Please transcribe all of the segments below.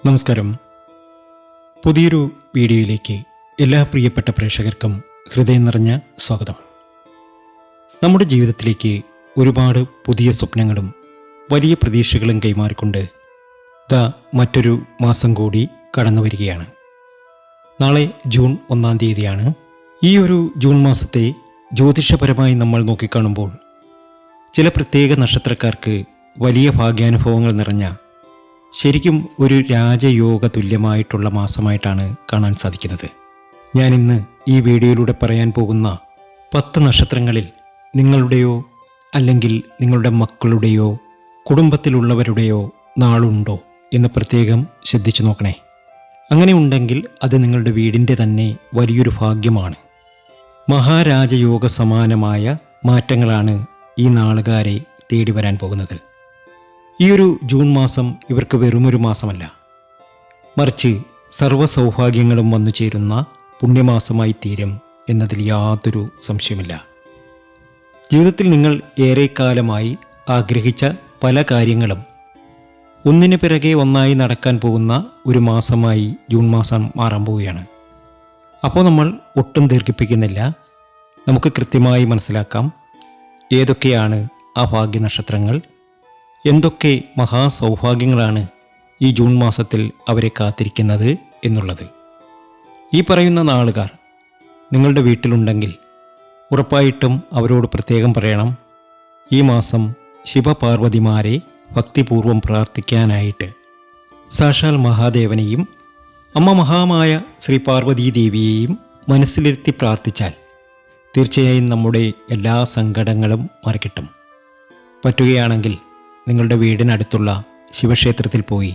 നമസ്കാരം. പുതിയൊരു വീഡിയോയിലേക്ക് എല്ലാ പ്രിയപ്പെട്ട പ്രേക്ഷകർക്കും ഹൃദയം നിറഞ്ഞ സ്വാഗതം. നമ്മുടെ ജീവിതത്തിലേക്ക് ഒരുപാട് പുതിയ സ്വപ്നങ്ങളും വലിയ പ്രതീക്ഷകളും കൈമാറിക്കൊണ്ട് മറ്റൊരു മാസം കൂടി കടന്നു വരികയാണ്. നാളെ ജൂൺ 1-ാം തീയതിയാണ്. ഈ ഒരു ജൂൺ മാസത്തെ ജ്യോതിഷപരമായി നമ്മൾ നോക്കിക്കാണുമ്പോൾ ചില പ്രത്യേക നക്ഷത്രക്കാർക്ക് വലിയ ഭാഗ്യാനുഭവങ്ങൾ നിറഞ്ഞ ശരിക്കും ഒരു രാജയോഗ തുല്യമായിട്ടുള്ള മാസമായിട്ടാണ് കാണാൻ സാധിക്കുന്നത്. ഞാനിന്ന് ഈ വീഡിയോയിലൂടെ പറയാൻ പോകുന്ന 10 നക്ഷത്രങ്ങളിൽ നിങ്ങളുടെയോ അല്ലെങ്കിൽ നിങ്ങളുടെ മക്കളുടെയോ കുടുംബത്തിലുള്ളവരുടെയോ നാളുണ്ടോ എന്ന് പ്രത്യേകം ശ്രദ്ധിച്ചു നോക്കണേ. അങ്ങനെ ഉണ്ടെങ്കിൽ അത് നിങ്ങളുടെ വീടിൻ്റെ തന്നെ വലിയൊരു ഭാഗ്യമാണ്. മഹാരാജയോഗ സമാനമായ മാറ്റങ്ങളാണ് ഈ നാളുകാരെ തേടി വരാൻ പോകുന്നത്. ഈ ഒരു ജൂൺ മാസം ഇവർക്ക് വെറുമൊരു മാസമല്ല, മറിച്ച് സർവ്വ സൗഭാഗ്യങ്ങളും വന്നു ചേരുന്ന പുണ്യമാസമായി തീരും എന്നതിൽ യാതൊരു സംശയമില്ല. ജീവിതത്തിൽ നിങ്ങൾ ഏറെക്കാലമായി ആഗ്രഹിച്ച പല കാര്യങ്ങളും ഒന്നിനു പിറകെ ഒന്നായി നടക്കാൻ പോകുന്ന ഒരു മാസമായി ജൂൺ മാസം മാറാൻ പോവുകയാണ്. അപ്പോൾ നമ്മൾ ഒട്ടും ദീർഘിപ്പിക്കുന്നില്ല, നമുക്ക് കൃത്യമായി മനസ്സിലാക്കാം ഏതൊക്കെയാണ് ആ ഭാഗ്യനക്ഷത്രങ്ങൾ, എന്തൊക്കെ മഹാസൗഭാഗ്യങ്ങളാണ് ഈ ജൂൺ മാസത്തിൽ അവരെ കാത്തിരിക്കുന്നത് എന്നുള്ളത്. ഈ പറയുന്ന നാളുകാർ നിങ്ങളുടെ വീട്ടിലുണ്ടെങ്കിൽ ഉറപ്പായിട്ടും അവരോട് പ്രത്യേകം പറയണം, ഈ മാസം ശിവപാർവതിമാരെ ഭക്തിപൂർവം പ്രാർത്ഥിക്കാനായിട്ട് സാക്ഷാൽ മഹാദേവനെയും അമ്മ മഹാമായ ശ്രീ പാർവതീദേവിയെയും മനസ്സിലിരുത്തി പ്രാർത്ഥിച്ചാൽ തീർച്ചയായും നമ്മുടെ എല്ലാ സങ്കടങ്ങളും മറികിട്ടും. പറ്റുകയാണെങ്കിൽ നിങ്ങളുടെ വീടിനടുത്തുള്ള ശിവക്ഷേത്രത്തിൽ പോയി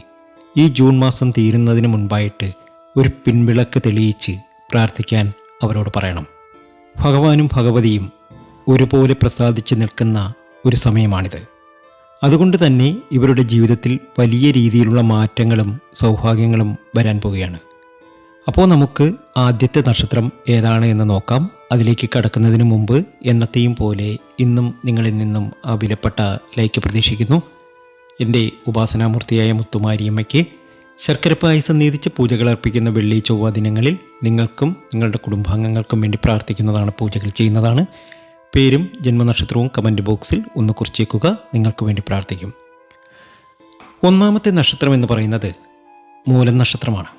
ഈ ജൂൺ മാസം തീരുന്നതിന് മുൻപായിട്ട് ഒരു പിൻവിളക്ക് തെളിയിച്ച് പ്രാർത്ഥിക്കാൻ അവരോട് പറയണം. ഭഗവാനും ഭഗവതിയും ഒരുപോലെ പ്രസാദിച്ച് നിൽക്കുന്ന ഒരു സമയമാണിത്. അതുകൊണ്ട് തന്നെ ഇവരുടെ ജീവിതത്തിൽ വലിയ രീതിയിലുള്ള മാറ്റങ്ങളും സൗഭാഗ്യങ്ങളും വരാൻ പോവുകയാണ്. അപ്പോൾ നമുക്ക് ആദ്യത്തെ നക്ഷത്രം ഏതാണ് എന്ന് നോക്കാം. അതിലേക്ക് കടക്കുന്നതിന് മുമ്പ് എന്നത്തെയും പോലെ ഇന്നും നിങ്ങളിൽ നിന്നും ആ വിലപ്പെട്ട ലൈക്ക് പ്രതീക്ഷിക്കുന്നു. എൻ്റെ ഉപാസനാമൂർത്തിയായ മുത്തുമാരിയമ്മയ്ക്ക് ശർക്കര പായസം നീതിച്ച് പൂജകൾ അർപ്പിക്കുന്ന വെള്ളി ചൊവ്വ ദിനങ്ങളിൽ നിങ്ങൾക്കും നിങ്ങളുടെ കുടുംബാംഗങ്ങൾക്കും വേണ്ടി പ്രാർത്ഥിക്കുന്നതാണ്, പൂജകൾ ചെയ്യുന്നതാണ്. പേരും ജന്മനക്ഷത്രവും കമൻറ്റ് ബോക്സിൽ ഒന്ന് കുറിച്ചേക്കുക, നിങ്ങൾക്ക് വേണ്ടി പ്രാർത്ഥിക്കും. 1-ാമത്തെ നക്ഷത്രം എന്ന് പറയുന്നത് മൂലം നക്ഷത്രമാണ്.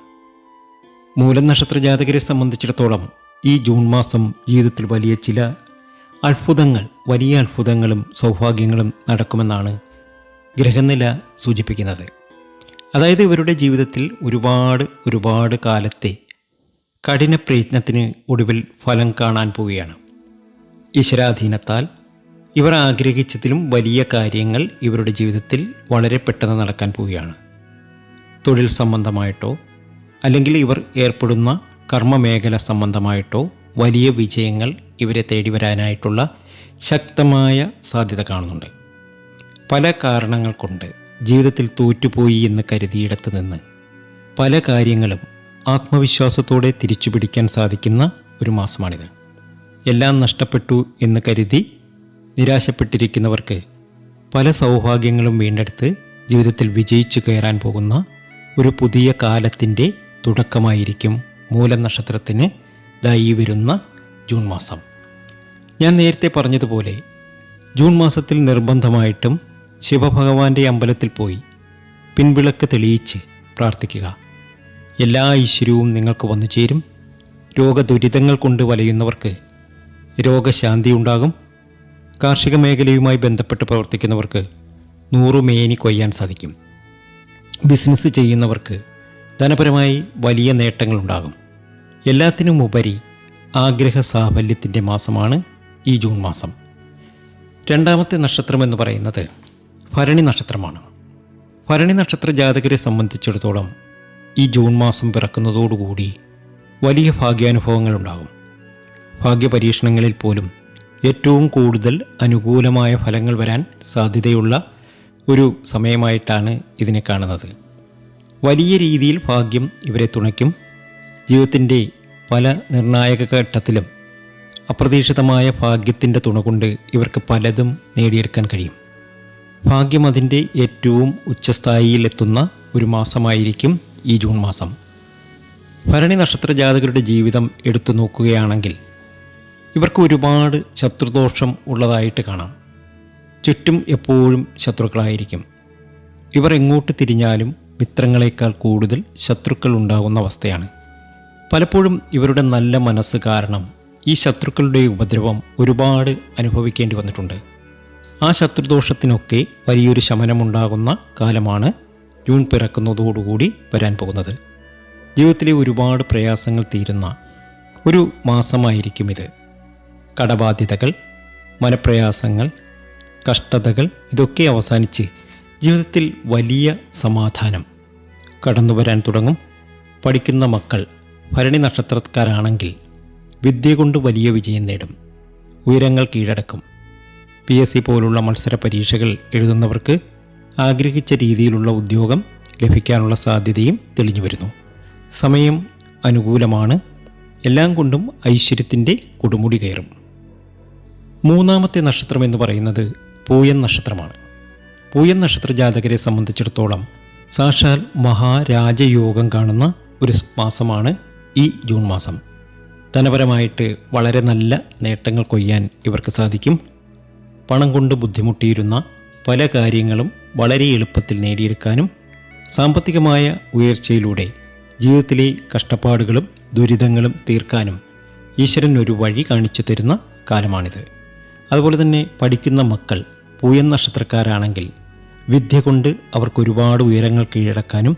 മൂലം നക്ഷത്ര ജാതകരെ സംബന്ധിച്ചിടത്തോളം ഈ ജൂൺ മാസം ജീവിതത്തിൽ ചില വലിയ അത്ഭുതങ്ങളും സൗഭാഗ്യങ്ങളും നടക്കുമെന്നാണ് ഗ്രഹനില സൂചിപ്പിക്കുന്നത്. അതായത് ഇവരുടെ ജീവിതത്തിൽ ഒരുപാട് കാലത്തെ കഠിന പ്രയത്നത്തിന് ഒടുവിൽ ഫലം കാണാൻ പോവുകയാണ്. ഈശ്വരാധീനത്താൽ ഇവർ ആഗ്രഹിച്ചതിലും വലിയ കാര്യങ്ങൾ ഇവരുടെ ജീവിതത്തിൽ വളരെ പെട്ടെന്ന് നടക്കാൻ പോവുകയാണ്. തൊഴിൽ സംബന്ധമായിട്ടോ അല്ലെങ്കിൽ ഇവർ ഏർപ്പെടുന്ന കർമ്മമേഖല സംബന്ധമായിട്ടോ വലിയ വിജയങ്ങൾ ഇവരെ തേടി വരാനായിട്ടുള്ള ശക്തമായ സാധ്യത കാണുന്നുണ്ട്. പല കാരണങ്ങൾ കൊണ്ട് ജീവിതത്തിൽ തോറ്റുപോയി എന്ന് കരുതിയിടത്ത് നിന്ന് പല കാര്യങ്ങളും ആത്മവിശ്വാസത്തോടെ തിരിച്ചു പിടിക്കാൻ സാധിക്കുന്ന ഒരു മാസമാണിത്. എല്ലാം നഷ്ടപ്പെട്ടു എന്ന് കരുതി നിരാശപ്പെട്ടിരിക്കുന്നവർക്ക് പല സൗഭാഗ്യങ്ങളും വീണ്ടെടുത്ത് ജീവിതത്തിൽ വിജയിച്ചു കയറാൻ പോകുന്ന ഒരു പുതിയ കാലത്തിൻ്റെ തുടക്കമായിരിക്കും മൂലം നക്ഷത്രത്തിന് ഈ വരുന്ന ജൂൺ മാസം. ഞാൻ നേരത്തെ പറഞ്ഞതുപോലെ ജൂൺ മാസത്തിൽ നിർബന്ധമായിട്ടും ശിവഭഗവാന്റെ അമ്പലത്തിൽ പോയി പിൻവിളക്ക് തെളിയിച്ച് പ്രാർത്ഥിക്കുക. എല്ലാ ഐശ്വര്യവും നിങ്ങൾക്ക് വന്നു ചേരും. രോഗദുരിതങ്ങൾ കൊണ്ട് വലയുന്നവർക്ക് രോഗശാന്തി ഉണ്ടാകും. കാർഷിക മേഖലയുമായി ബന്ധപ്പെട്ട് പ്രവർത്തിക്കുന്നവർക്ക് 100 മേനി കൊയ്യാൻ സാധിക്കും. ബിസിനസ് ചെയ്യുന്നവർക്ക് ധനപരമായി വലിയ നേട്ടങ്ങളുണ്ടാകും. എല്ലാത്തിനും ഉപരി ആഗ്രഹ സാഫല്യത്തിൻ്റെ മാസമാണ് ഈ ജൂൺ മാസം. 2-ാമത്തെ നക്ഷത്രം എന്ന് പറയുന്നത് ഭരണി നക്ഷത്രമാണ്. ഭരണി നക്ഷത്ര ജാതകരെ സംബന്ധിച്ചിടത്തോളം ഈ ജൂൺ മാസം പിറക്കുന്നതോടുകൂടി വലിയ ഭാഗ്യാനുഭവങ്ങളുണ്ടാകും. ഭാഗ്യപരീക്ഷണങ്ങളിൽ പോലും ഏറ്റവും കൂടുതൽ അനുകൂലമായ ഫലങ്ങൾ വരാൻ സാധ്യതയുള്ള ഒരു സമയമായിട്ടാണ് ഇതിനെ കാണുന്നത്. വലിയ രീതിയിൽ ഭാഗ്യം ഇവരെ തുണയ്ക്കും. ജീവിതത്തിൻ്റെ പല നിർണായക ഘട്ടത്തിലും അപ്രതീക്ഷിതമായ ഭാഗ്യത്തിൻ്റെ തുണ കൊണ്ട് ഇവർക്ക് പലതും നേടിയെടുക്കാൻ കഴിയും. ഭാഗ്യം അതിൻ്റെ ഏറ്റവും ഉച്ചസ്ഥായിയിലെത്തുന്ന ഒരു മാസമായിരിക്കും ഈ ജൂൺ മാസം. ഭരണി നക്ഷത്ര ജാതകരുടെ ജീവിതം എടുത്തു നോക്കുകയാണെങ്കിൽ ഇവർക്ക് ഒരുപാട് ശത്രുദോഷം ഉള്ളതായിട്ട് കാണാം. ചുറ്റും എപ്പോഴും ശത്രുക്കളായിരിക്കും. ഇവർ എങ്ങോട്ട് തിരിഞ്ഞാലും മിത്രങ്ങളെക്കാൾ കൂടുതൽ ശത്രുക്കൾ ഉണ്ടാകുന്ന അവസ്ഥയാണ്. പലപ്പോഴും ഇവരുടെ നല്ല മനസ്സ് കാരണം ഈ ശത്രുക്കളുടെ ഉപദ്രവം ഒരുപാട് അനുഭവിക്കേണ്ടി വന്നിട്ടുണ്ട്. ആ ശത്രുദോഷത്തിനൊക്കെ വലിയൊരു ശമനമുണ്ടാകുന്ന കാലമാണ് ജൂൺ പിറക്കുന്നതോടുകൂടി വരാൻ പോകുന്നത്. ജീവിതത്തിലെ ഒരുപാട് പ്രയാസങ്ങൾ തീരുന്ന ഒരു മാസമായിരിക്കും ഇത്. കടബാധ്യതകൾ, മനപ്രയാസങ്ങൾ, കഷ്ടതകൾ ഇതൊക്കെ അവസാനിച്ച് ജീവിതത്തിൽ വലിയ സമാധാനം കടന്നു വരാൻ തുടങ്ങും. പഠിക്കുന്ന മക്കൾ ഭരണി നക്ഷത്രക്കാരാണെങ്കിൽ വിദ്യ കൊണ്ട് വലിയ വിജയം നേടും, ഉയരങ്ങൾ കീഴടക്കും. PSC പോലുള്ള മത്സര പരീക്ഷകൾ എഴുതുന്നവർക്ക് ആഗ്രഹിച്ച രീതിയിലുള്ള ഉദ്യോഗം ലഭിക്കാനുള്ള സാധ്യതയും തെളിഞ്ഞു വരുന്നു. സമയം അനുകൂലമാണ്. എല്ലാം കൊണ്ടും ഐശ്വര്യത്തിൻ്റെ കൊടുമുടി കയറും. മൂന്നാമത്തെ നക്ഷത്രം എന്ന് പറയുന്നത് പൂയൻ നക്ഷത്രമാണ്. പൂയൻ നക്ഷത്ര ജാതകരെ സംബന്ധിച്ചിടത്തോളം സാക്ഷാൽ മഹാരാജയോഗം കാണുന്ന ഒരു മാസമാണ് ഈ ജൂൺ മാസം. ധനപരമായിട്ട് വളരെ നല്ല നേട്ടങ്ങൾ കൊയ്യാൻ ഇവർക്ക് സാധിക്കും. പണം കൊണ്ട് ബുദ്ധിമുട്ടിയിരുന്ന പല കാര്യങ്ങളും വളരെ എളുപ്പത്തിൽ നേടിയെടുക്കാനും സാമ്പത്തികമായ ഉയർച്ചയിലൂടെ ജീവിതത്തിലെ കഷ്ടപ്പാടുകളും ദുരിതങ്ങളും തീർക്കാനും ഈശ്വരൻ ഒരു വഴി കാണിച്ചു തരുന്ന കാലമാണിത്. അതുപോലെ തന്നെ പഠിക്കുന്ന മക്കൾ പൂയൻ നക്ഷത്രക്കാരാണെങ്കിൽ വിദ്യ കൊണ്ട് അവർക്ക് ഒരുപാട് ഉയരങ്ങൾ കീഴടക്കാനും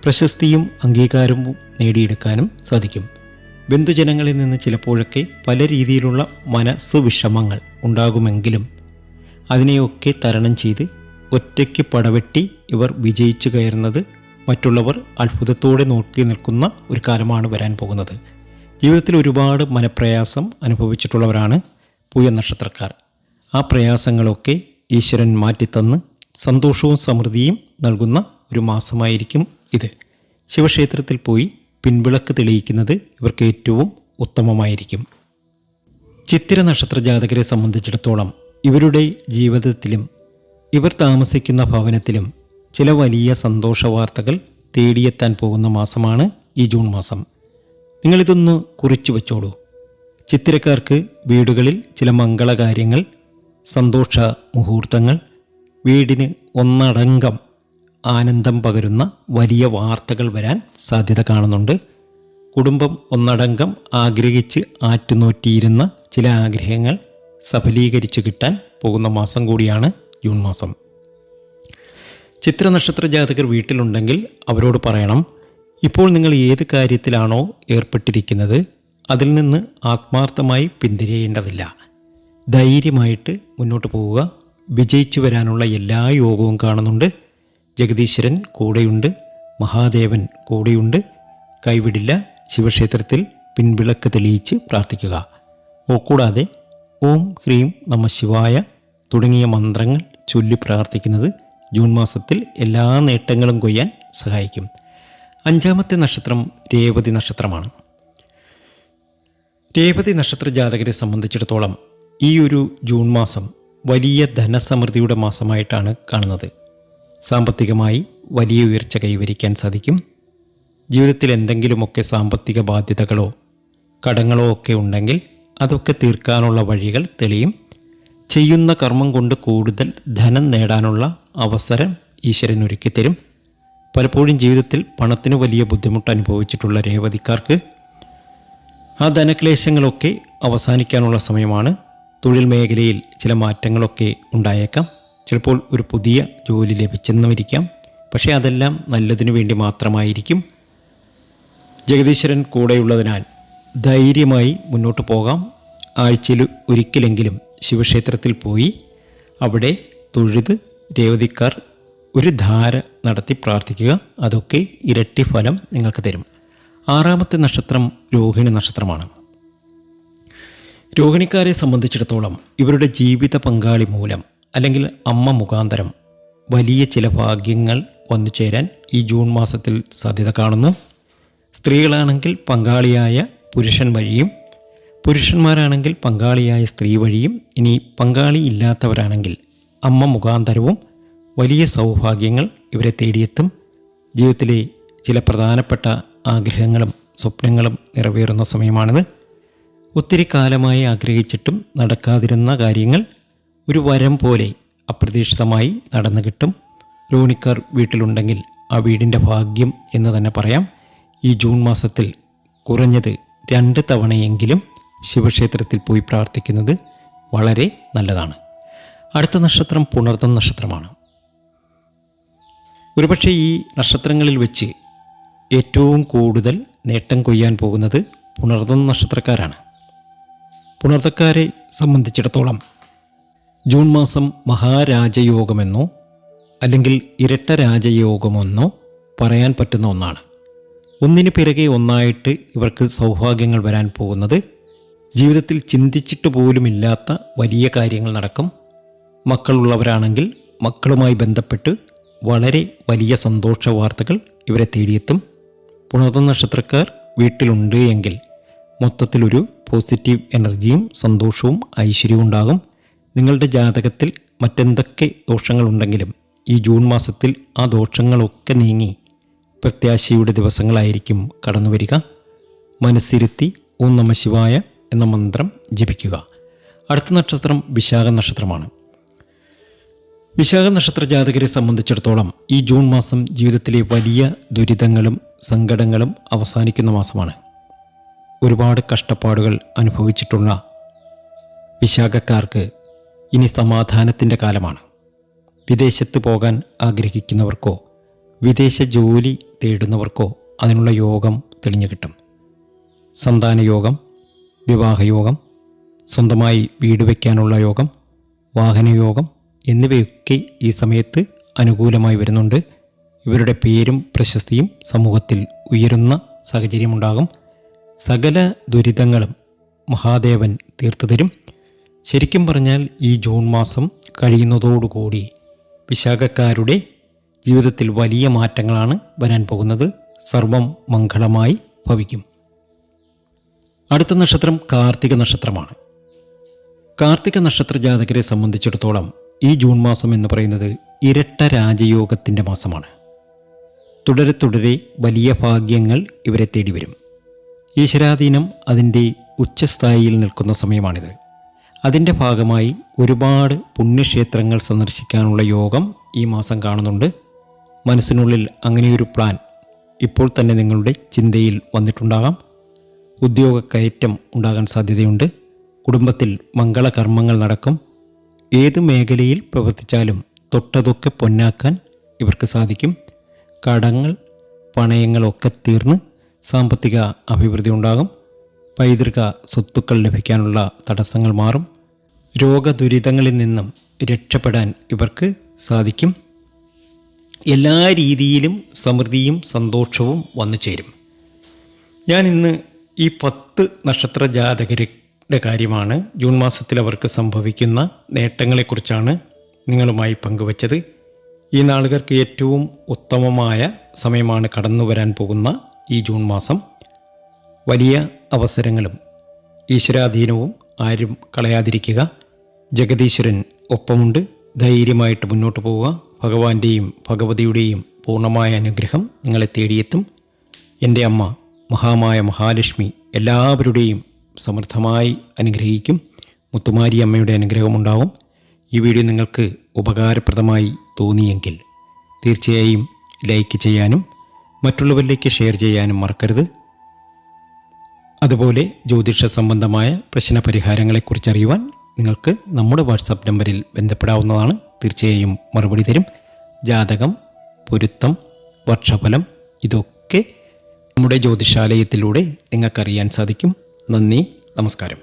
പ്രശസ്തിയും അംഗീകാരവും നേടിയെടുക്കാനും സാധിക്കും. ബന്ധുജനങ്ങളിൽ നിന്ന് ചിലപ്പോഴൊക്കെ പല രീതിയിലുള്ള മനസ്സ് വിഷമങ്ങൾ ഉണ്ടാകുമെങ്കിലും അതിനെയൊക്കെ തരണം ചെയ്ത് ഒറ്റയ്ക്ക് പടവെട്ടി ഇവർ വിജയിച്ചു കയറുന്നത് മറ്റുള്ളവർ അത്ഭുതത്തോടെ നോക്കി നിൽക്കുന്ന ഒരു കാലമാണ് വരാൻ പോകുന്നത്. ജീവിതത്തിൽ ഒരുപാട് മനപ്രയാസം അനുഭവിച്ചിട്ടുള്ളവരാണ് പൂയൻ നക്ഷത്രക്കാർ. ആ പ്രയാസങ്ങളൊക്കെ ഈശ്വരൻ മാറ്റിത്തന്ന് സന്തോഷവും സമൃദ്ധിയും നൽകുന്ന ഒരു മാസമായിരിക്കും ഇത്. ശിവക്ഷേത്രത്തിൽ പോയി പിൻവിളക്ക് തെളിയിക്കുന്നത് ഇവർക്ക് ഏറ്റവും ഉത്തമമായിരിക്കും. ചിത്തിര നക്ഷത്ര ജാതകരെ സംബന്ധിച്ചിടത്തോളം ഇവരുടെ ജീവിതത്തിലും ഇവർ താമസിക്കുന്ന ഭവനത്തിലും ചില വലിയ സന്തോഷ വാർത്തകൾ തേടിയെത്താൻ പോകുന്ന മാസമാണ് ഈ ജൂൺ മാസം. നിങ്ങളിതൊന്ന് കുറിച്ചു വച്ചോളൂ. ചിത്തിരക്കാർക്ക് വീടുകളിൽ ചില മംഗളകാര്യങ്ങൾ, സന്തോഷ മുഹൂർത്തങ്ങൾ, വീടിന് ഒന്നടങ്കം ആനന്ദം പകരുന്ന വലിയ വാർത്തകൾ വരാൻ സാധ്യത കാണുന്നുണ്ട്. കുടുംബം ഒന്നടങ്കം ആഗ്രഹിച്ച് ആറ്റുനോറ്റിയിരുന്ന ചില ആഗ്രഹങ്ങൾ സഫലീകരിച്ചു കിട്ടാൻ പോകുന്ന മാസം കൂടിയാണ് ജൂൺ മാസം. ചിത്ര നക്ഷത്ര ജാതകർ വീട്ടിലുണ്ടെങ്കിൽ അവരോട് പറയണം, ഇപ്പോൾ നിങ്ങൾ ഏത് കാര്യത്തിലാണോ ഏർപ്പെട്ടിരിക്കുന്നത് അതിൽ നിന്ന് ആത്മാർത്ഥമായി പിന്തിരിയേണ്ടതില്ല. ധൈര്യമായിട്ട് മുന്നോട്ട് പോവുക. വിജയിച്ചു വരാനുള്ള എല്ലാ യോഗവും കാണുന്നുണ്ട്. ജഗദീശ്വരൻ കൂടെയുണ്ട്, മഹാദേവൻ കൂടെയുണ്ട്. കൈവിടില്ല. ശിവക്ഷേത്രത്തിൽ പിൻവിളക്ക് തെളിയിച്ച് പ്രാർത്ഥിക്കുക. കൂടാതെ ഓം ഹ്രീം നമ ശിവായ തുടങ്ങിയ മന്ത്രങ്ങൾ ചൊല്ലി പ്രാർത്ഥിക്കുന്നത് ജൂൺ മാസത്തിൽ എല്ലാ നേട്ടങ്ങളും കൊയ്യാൻ സഹായിക്കും. അഞ്ചാമത്തെ നക്ഷത്രം രേവതി നക്ഷത്രമാണ്. രേവതി നക്ഷത്ര ജാതകരെ സംബന്ധിച്ചിടത്തോളം ഈ ഒരു ജൂൺ മാസം വലിയ ധനസമൃദ്ധിയുടെ മാസമായിട്ടാണ് കാണുന്നത്. സാമ്പത്തികമായി വലിയ ഉയർച്ച കൈവരിക്കാൻ സാധിക്കും. ജീവിതത്തിൽ എന്തെങ്കിലുമൊക്കെ സാമ്പത്തിക ബാധ്യതകളോ കടങ്ങളോ ഒക്കെ ഉണ്ടെങ്കിൽ അതൊക്കെ തീർക്കാനുള്ള വഴികൾ തെളിയും. ചെയ്യുന്ന കർമ്മം കൊണ്ട് കൂടുതൽ ധനം നേടാനുള്ള അവസരം ഈശ്വരൻ ഒരുക്കിത്തരും. പലപ്പോഴും ജീവിതത്തിൽ പണത്തിന് വലിയ ബുദ്ധിമുട്ട് അനുഭവിച്ചിട്ടുള്ള രേവതിക്കാർക്ക് ആ ധനക്ലേശങ്ങളൊക്കെ അവസാനിക്കാനുള്ള സമയമാണ്. തൊഴിൽ മേഖലയിൽ ചില മാറ്റങ്ങളൊക്കെ ഉണ്ടായേക്കാം. ചിലപ്പോൾ ഒരു പുതിയ ജോലി ലഭിച്ചെന്നുമിരിക്കാം. പക്ഷേ അതെല്ലാം നല്ലതിനു വേണ്ടി മാത്രമായിരിക്കും. ജഗദീശ്വരൻ കൂടെയുള്ളതിനാൽ ധൈര്യമായി മുന്നോട്ട് പോകാം. ആഴ്ചയിൽ ഒരിക്കലെങ്കിലും ശിവക്ഷേത്രത്തിൽ പോയി അവിടെ തൊഴുത് രേവതിക്കാർ ഒരു ധാര നടത്തി പ്രാർത്ഥിക്കുക. അതൊക്കെ ഇരട്ടി ഫലം നിങ്ങൾക്ക് തരും. ആറാമത്തെ നക്ഷത്രം രോഹിണി നക്ഷത്രമാണ്. രോഹിണിക്കാരെ സംബന്ധിച്ചിടത്തോളം ഇവരുടെ ജീവിത പങ്കാളി മൂലം അല്ലെങ്കിൽ അമ്മ മുഖാന്തരം വലിയ ചില ഭാഗ്യങ്ങൾ വന്നു ചേരാൻ ഈ ജൂൺ മാസത്തിൽ സാധ്യത കാണുന്നു. സ്ത്രീകളാണെങ്കിൽ പങ്കാളിയായ പുരുഷൻ വഴിയും, പുരുഷന്മാരാണെങ്കിൽ പങ്കാളിയായ സ്ത്രീ വഴിയും, ഇനി പങ്കാളി ഇല്ലാത്തവരാണെങ്കിൽ അമ്മ മുഖാന്തരവും വലിയ സൗഭാഗ്യങ്ങൾ ഇവരെ തേടിയെത്തും. ജീവിതത്തിലെ ചില പ്രധാനപ്പെട്ട ആഗ്രഹങ്ങളും സ്വപ്നങ്ങളും നിറവേറുന്ന സമയമാണിത്. ഒത്തിരി കാലമായി ആഗ്രഹിച്ചിട്ടും നടക്കാതിരുന്ന കാര്യങ്ങൾ ഒരു വരം പോലെ അപ്രതീക്ഷിതമായി നടന്നു കിട്ടും. രോഹിണിക്കാർ വീട്ടിലുണ്ടെങ്കിൽ ആ വീടിൻ്റെ ഭാഗ്യം എന്ന് തന്നെ പറയാം. ഈ ജൂൺ മാസത്തിൽ കുറഞ്ഞത് 2 തവണയെങ്കിലും ശിവക്ഷേത്രത്തിൽ പോയി പ്രാർത്ഥിക്കുന്നത് വളരെ നല്ലതാണ്. അടുത്ത നക്ഷത്രം പുണർതം നക്ഷത്രമാണ്. ഒരുപക്ഷെ ഈ നക്ഷത്രങ്ങളിൽ വെച്ച് ഏറ്റവും കൂടുതൽ നേട്ടം കൊയ്യാൻ പോകുന്നത് പുണർതം നക്ഷത്രക്കാരാണ്. പുണർതക്കാരെ സംബന്ധിച്ചിടത്തോളം ജൂൺ മാസം മഹാരാജയോഗമെന്നോ അല്ലെങ്കിൽ ഇരട്ട രാജയോഗമെന്നോ പറയാൻ പറ്റുന്ന ഒന്നാണ്. ഒന്നിനു പിറകെ ഒന്നായിട്ട് ഇവർക്ക് സൗഭാഗ്യങ്ങൾ വരാൻ പോകുന്നത് ജീവിതത്തിൽ ചിന്തിച്ചിട്ട് പോലുമില്ലാത്ത വലിയ കാര്യങ്ങൾ നടക്കും. മക്കളുള്ളവരാണെങ്കിൽ മക്കളുമായി ബന്ധപ്പെട്ട് വളരെ വലിയ സന്തോഷ വാർത്തകൾ ഇവരെ തേടിയെത്തും. പുണർതം നക്ഷത്രക്കാർ വീട്ടിലുണ്ട് എങ്കിൽ മൊത്തത്തിലൊരു പോസിറ്റീവ് എനർജിയും സന്തോഷവും ഐശ്വര്യവും ഉണ്ടാകും. നിങ്ങളുടെ ജാതകത്തിൽ മറ്റെന്തൊക്കെ ദോഷങ്ങളുണ്ടെങ്കിലും ഈ ജൂൺ മാസത്തിൽ ആ ദോഷങ്ങളൊക്കെ നീങ്ങി പ്രത്യാശയുടെ ദിവസങ്ങളായിരിക്കും കടന്നു വരിക. മനസ്സിരുത്തി ഓം നമഃ ശിവായ എന്ന മന്ത്രം ജപിക്കുക. അടുത്ത നക്ഷത്രം വിശാഖ നക്ഷത്രമാണ്. വിശാഖ നക്ഷത്ര ജാതകരെ സംബന്ധിച്ചിടത്തോളം ഈ ജൂൺ മാസം ജീവിതത്തിലെ വലിയ ദുരിതങ്ങളും സങ്കടങ്ങളും അവസാനിക്കുന്ന മാസമാണ്. ഒരുപാട് കഷ്ടപ്പാടുകൾ അനുഭവിച്ചിട്ടുള്ള വിശാഖക്കാർക്ക് ഇനി സമാധാനത്തിൻ്റെ കാലമാണ്. വിദേശത്ത് പോകാൻ ആഗ്രഹിക്കുന്നവർക്കോ വിദേശ ജോലി തേടുന്നവർക്കോ അതിനുള്ള യോഗം തെളിഞ്ഞു കിട്ടും. സന്താനയോഗം, വിവാഹയോഗം, സ്വന്തമായി വീട് വയ്ക്കാനുള്ള യോഗം, വാഹനയോഗം എന്നിവയൊക്കെ ഈ സമയത്ത് അനുകൂലമായി വരുന്നുണ്ട്. ഇവരുടെ പേരും പ്രശസ്തിയും സമൂഹത്തിൽ ഉയരുന്ന സാഹചര്യമുണ്ടാകും. സകല ദുരിതങ്ങളും മഹാദേവൻ തീർത്തു തരും. ശരിക്കും പറഞ്ഞാൽ ഈ ജൂൺ മാസം കഴിയുന്നതോടുകൂടി വിശാഖക്കാരുടെ ജീവിതത്തിൽ വലിയ മാറ്റങ്ങളാണ് വരാൻ പോകുന്നത്. സർവം മംഗളമായി ഭവിക്കും. അടുത്ത നക്ഷത്രം കാർത്തിക നക്ഷത്രമാണ്. കാർത്തിക നക്ഷത്ര ജാതകരെ സംബന്ധിച്ചിടത്തോളം ഈ ജൂൺ മാസം എന്ന് പറയുന്നത് ഇരട്ട രാജയോഗത്തിൻ്റെ മാസമാണ്. തുടരെ തുടരെ വലിയ ഭാഗ്യങ്ങൾ ഇവരെ തേടി വരും. ഈശ്വരാധീനം അതിൻ്റെ ഉച്ചസ്ഥായിയിൽ നിൽക്കുന്ന സമയമാണിത്. അതിൻ്റെ ഭാഗമായി ഒരുപാട് പുണ്യക്ഷേത്രങ്ങൾ സന്ദർശിക്കാനുള്ള യോഗം ഈ മാസം കാണുന്നുണ്ട്. മനസ്സിനുള്ളിൽ അങ്ങനെയൊരു പ്ലാൻ ഇപ്പോൾ തന്നെ നിങ്ങളുടെ ചിന്തയിൽ വന്നിട്ടുണ്ടാകാം. ഉദ്യോഗ കയറ്റം ഉണ്ടാകാൻ സാധ്യതയുണ്ട്. കുടുംബത്തിൽ മംഗളകർമ്മങ്ങൾ നടക്കും. ഏത് മേഖലയിൽ പ്രവർത്തിച്ചാലും തൊട്ടതൊക്കെ പൊന്നാക്കാൻ ഇവർക്ക് സാധിക്കും. കടങ്ങൾ പണയങ്ങളൊക്കെ തീർന്ന് സാമ്പത്തിക അഭിവൃദ്ധി ഉണ്ടാകും. പൈതൃക സ്വത്തുക്കൾ ലഭിക്കാനുള്ള തടസ്സങ്ങൾ മാറും. രോഗദുരിതങ്ങളിൽ നിന്നും രക്ഷപ്പെടാൻ ഇവർക്ക് സാധിക്കും. എല്ലാ രീതിയിലും സമൃദ്ധിയും സന്തോഷവും വന്നു ചേരും. ഞാൻ ഇന്ന് ഈ 10 നക്ഷത്ര ജാതകരുടെ കാര്യമാണ് ജൂൺ മാസത്തിൽ അവർക്ക് സംഭവിക്കുന്ന നേട്ടങ്ങളെക്കുറിച്ചാണ് നിങ്ങളുമായി പങ്കുവച്ചത്. ഈ നാളുകാർക്ക് ഏറ്റവും ഉത്തമമായ സമയമാണ് കടന്നു വരാൻ പോകുന്ന ഈ ജൂൺ മാസം. വലിയ അവസരങ്ങളും ഈശ്വരാധീനവും ആരും കളയാതിരിക്കുക. ജഗദീശ്വരൻ ഒപ്പമുണ്ട്. ധൈര്യമായിട്ട് മുന്നോട്ട് പോവുക. ഭഗവാന്റെയും ഭഗവതിയുടെയും പൂർണ്ണമായ അനുഗ്രഹം നിങ്ങളെ തേടിയെത്തും. എൻ്റെ അമ്മ മഹാമായ മഹാലക്ഷ്മി എല്ലാവരുടെയും സമൃദ്ധമായി അനുഗ്രഹിക്കും. മുത്തുമാരി അമ്മയുടെ അനുഗ്രഹമുണ്ടാവും. ഈ വീഡിയോ നിങ്ങൾക്ക് ഉപകാരപ്രദമായി തോന്നിയെങ്കിൽ തീർച്ചയായും ലൈക്ക് ചെയ്യാനും മറ്റുള്ളവരിലേക്ക് ഷെയർ ചെയ്യാനും മറക്കരുത്. അതുപോലെ ജ്യോതിഷ സംബന്ധമായ പ്രശ്നപരിഹാരങ്ങളെക്കുറിച്ച് അറിയുവാൻ നിങ്ങൾക്ക് നമ്മുടെ വാട്സാപ്പ് നമ്പറിൽ ബന്ധപ്പെടാവുന്നതാണ്. തീർച്ചയായും മറുപടി തരും. ജാതകം, പൊരുത്തം, വർഷഫലം ഇതൊക്കെ നമ്മുടെ ജ്യോതിഷാലയത്തിലൂടെ നിങ്ങൾക്കറിയാൻ സാധിക്കും. നന്ദി, നമസ്കാരം.